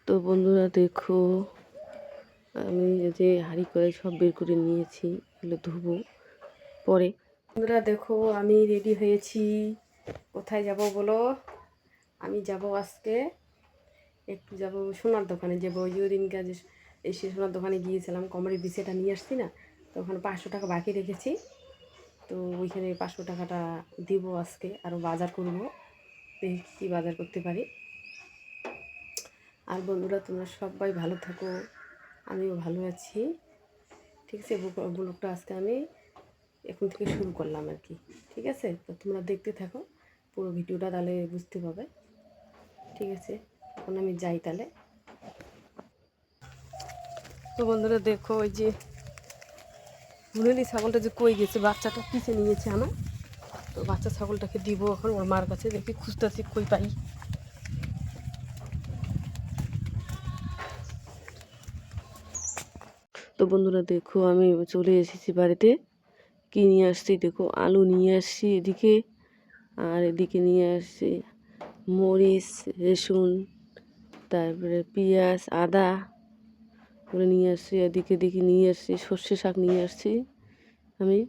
তো বন্ধুরা দেখো, আমি যে হাঁড়ি করে সব বের করে নিয়েছি, এগুলো ধুবো পরে। বন্ধুরা দেখো, আমি রেডি হয়েছি। কোথায় যাব বলো? আমি যাব আজকে একটু যাব সোনার দোকানে যাবো। ওই যে দিনকে এসে সোনার দোকানে গিয়েছিলাম, কোমরের বিছেটা নিয়ে আসছি না, তো ওখানে 500 টাকা বাকি রেখেছি। তো ওইখানে 500 টাকাটা দিব আজকে, আরও বাজার করবো, দেখি কী বাজার করতে পারি। আর বন্ধুরা তোমরা সবাই ভালো থাকো, আমিও ভালো আছি। ঠিক আছে, ব্লগটা আজকে আমি এখন থেকে শুরু করলাম আর কি। ঠিক আছে, তো তোমরা দেখতে থাকো পুরো ভিডিওটা, তাহলে বুঝতে পারবে। ঠিক আছে, এখন আমি যাই তাহলে। তো বন্ধুরা দেখো, ওই যে মুরলি ছাগলটা যে কই গেছে, বাচ্চাটা পিছে নিয়েছে আমার। তো বাচ্চা ছাগলটাকে দিব এখন ওর মার কাছে, দেখি খুঁজতেছি কই পাই। তো বন্ধুরা দেখো, আমি চলে এসেছি বাড়িতে। কি নিয়ে আসছি দেখো, আলু নিয়ে আসছি এদিকে, আর এদিকে নিয়ে আসছি মরিচ, রসুন, তারপরে পেঁয়াজ, আদা করে নিয়ে আসছি। এদিকে নিয়ে আসছি সর্ষে শাক নিয়ে আসছি আমি।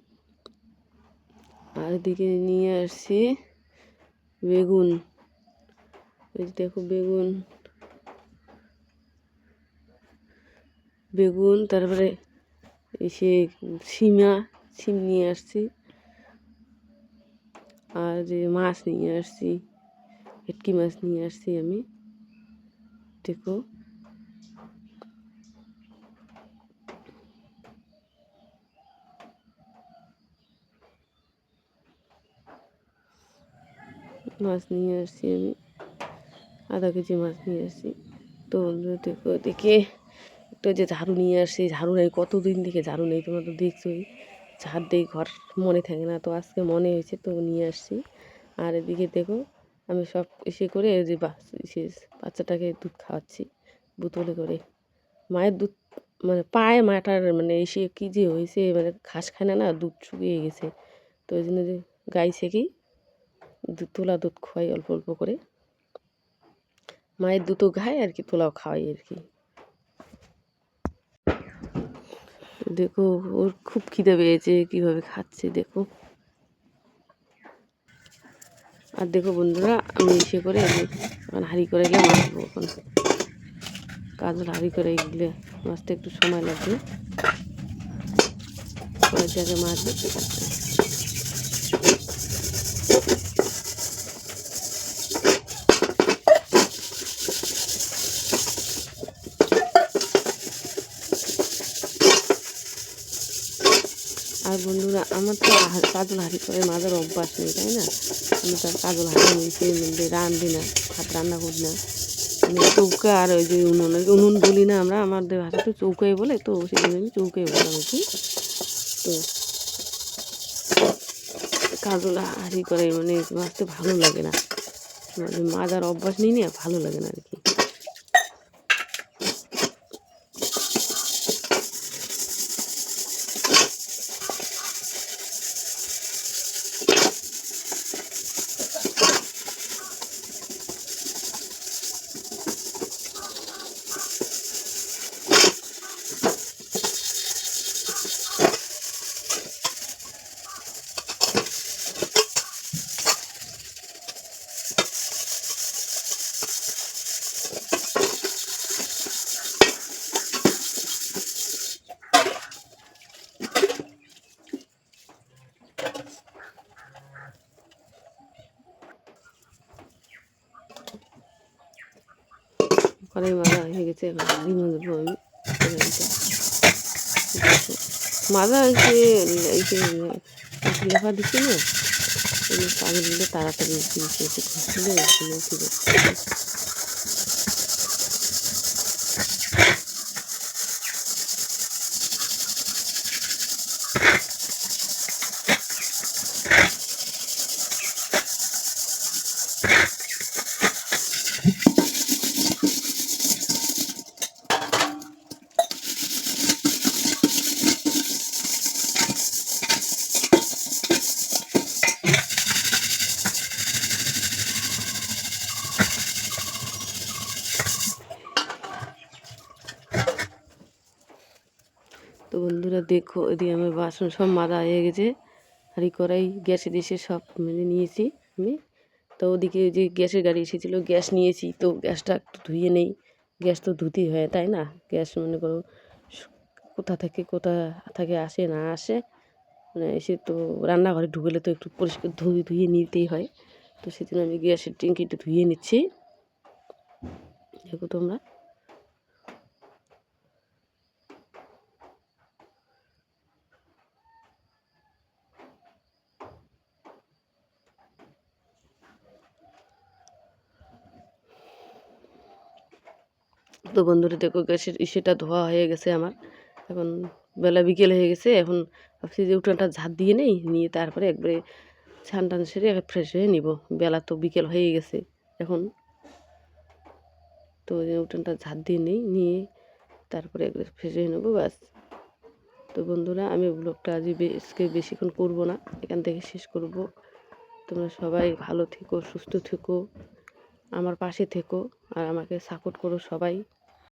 আর এদিকে নিয়ে আসছি বেগুন, এই দেখো বেগুন, তারপরে এসে সিম নিয়ে আসছি। আর যে মাছ নিয়ে আসছি, ভেটকি মাছ নিয়ে আসছি আমি। দেখো মাছ নিয়ে আসছি আমি, আধা কেজি মাছ নিয়ে আসছি। তো দেখো, দেখে একটা যে ঝাড়ু নিয়ে আসছি, ঝাড়ু নেই, কতদিন থেকে ঝাড়ু নেই, তোমরা তো দেখছোই। ঝাড় দিয়ে ঘর মনে থাকে না, তো আজকে মনে হয়েছে তো নিয়ে আসছি। আর এদিকে দেখো, আমি সব এসে করে যে বাচ্চাটাকে দুধ খাওয়াচ্ছি বোতলে করে। মায়ের দুধ মানে পায় মাটার, মানে এসে কী যে হয়েছে, মানে ঘাস খায় না, দুধ শুকিয়ে গেছে। তো ওই জন্য যে গাই থেকেই তোলা দুধ খাওয়াই অল্প অল্প করে। মায়ের দুধও খায় আর কি, তোলাও খাওয়াই আর কি। দেখো, ওর খুব খিদে পেয়েছে, কীভাবে খাচ্ছে দেখো। আর দেখো বন্ধুরা, আমি এসে করে এখন হাঁড়ি করে গিয়ে মাছবো। এখন কাজল হাঁড়ি করে গেলে মাছটা একটু সময় লাগবে, কয়েক জায়গায় মাছ দেখতে পাচ্ছে। আর বন্ধুরা, আমার তো কাজল হাঁড়ি করে মাছের অভ্যাস নেই, তাই না? আমি তো কাজল হাঁড়ি নিয়েছি, মধ্যে রাঁধি না, ভাত রান্না করি না। আমি চৌকা আর ওই যে উনুন বলি না আমরা, আমাদের ভাষা তো চৌকাই বলে, তো সেই জন্য আমি চৌকাই বললাম আর কি। তো কাজল হাঁড়ি করে মানে মাছতে ভালো লাগে না, মানে মাজার অভ্যাস নেই না, ভালো লাগে না আর কি। কড়াই মাজা হয়ে গেছে, হাঁড়ি মাজবো আমি। মাজা হয়েছে, এই যে লেখা দিচ্ছি না, এই পাগলগুলো তাড়াতাড়ি ঘুষলে উঠে যাচ্ছে। বন্ধুরা দেখো, এদিকে আমার বাসন সব মাজা হয়ে গেছে, হাঁড়ি কড়াই গ্যাসে দিয়েছে সব মেনে নিয়েছি আমি। তো ওদিকে যে গ্যাসের গাড়ি এসেছিলো, গ্যাস নিয়েছি, তো গ্যাসটা একটু ধুয়ে নেই। গ্যাস তো ধুতেই হয়, তাই না? গ্যাস মনে করো কোথা থেকে আসে না আসে, মানে এসে তো রান্নাঘরে ঢুকলে তো একটু পরিষ্কার ধুয়ে নিতেই হয়। তো সেজন্য আমি গ্যাসের ট্যাঙ্কি একটু ধুয়ে নিচ্ছি। দেখো তোমরা, তো বন্ধুরা দেখো গ্যাসের ইসেটা ধোয়া হয়ে গেছে আমার। এখন বেলা বিকেল হয়ে গেছে, এখন ভাবছি যে উঠানটা ঝাঁট দিয়ে নিয়ে তারপরে একবারে স্নান টান সেরে ফ্রেশ হয়ে নিব। বেলা তো বিকেল হয়ে গেছে এখন। তো উঠানটা ঝাঁট দিয়ে নিয়ে তারপরে একবারে ফ্রেশ হয়ে নেবো, ব্যাস। তো বন্ধুরা, আমি ব্লগটা আজকে বেশিক্ষণ করব না, এখান থেকে শেষ করব। তোমরা সবাই ভালো থেকো, সুস্থ থেকো, আমার পাশে থেকো, আর আমাকে সাপোর্ট করো সবাই।